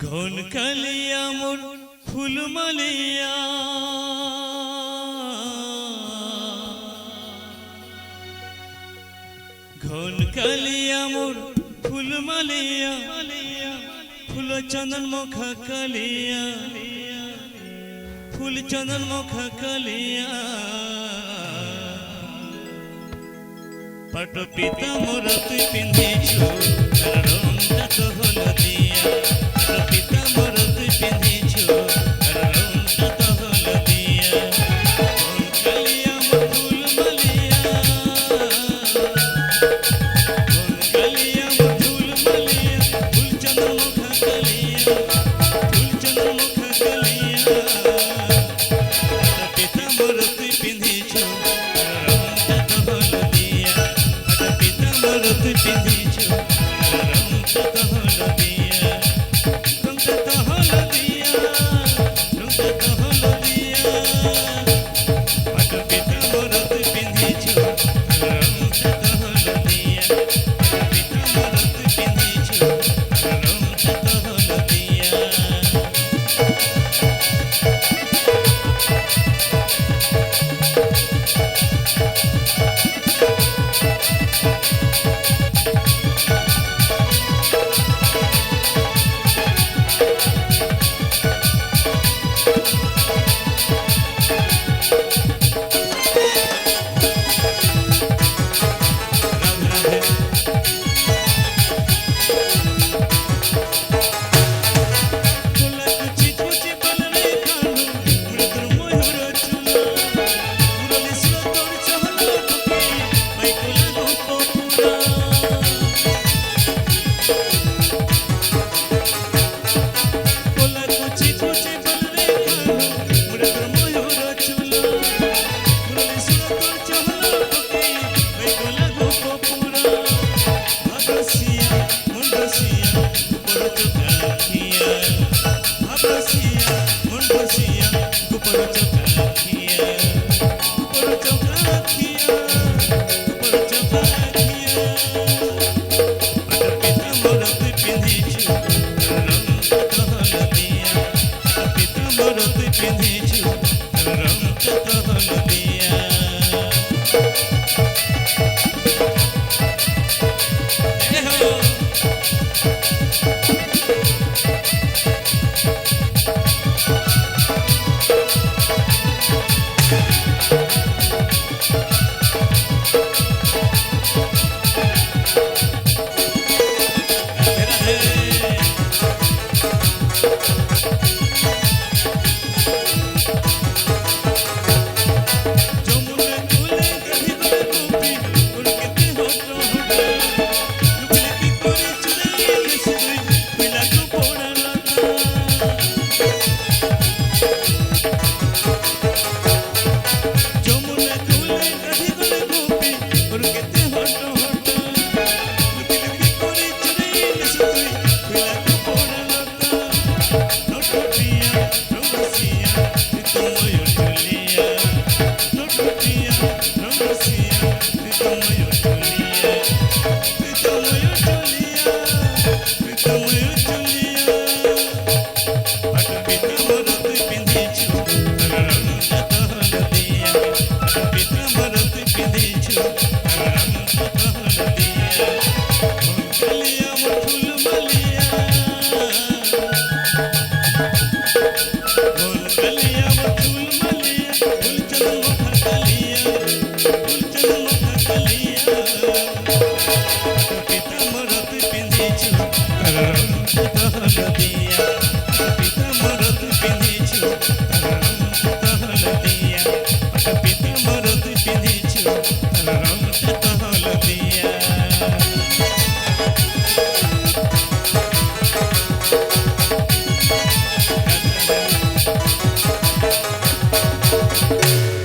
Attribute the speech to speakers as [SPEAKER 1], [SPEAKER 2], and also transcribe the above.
[SPEAKER 1] ঘন কালিয়া মোর ফুল মালিয়া ঘন কালিয়া মোর ফুল মালিয়া ফুল চন্দন মুখা কালিয়া ফুল চন্দন মুখা কালিয়া पट पीता मोर तुई पिंधिछु रंगटा तो हलदिया पट पीता मोर तुई पिंधिछु रंगटा तो हलदिया कौन कालिया मोर फूल मालिया कौन कालिया मोर फूल मालिया फूल चंदन मुखा कालिया फूल चंदन मुखा कालिया पट पीता मोर तुई पिंधिछु रंगटा तो हलदिया तुई पिंधिछु रंगटा तो हलदिया रंगटा तो हलदिया रंगटा तो हलदिया पट पीता मोर तुई पिंधिछु रंगटा तो हलदिया पट पीता मोर तुई पिंधिछु रंगटा तो हलदिया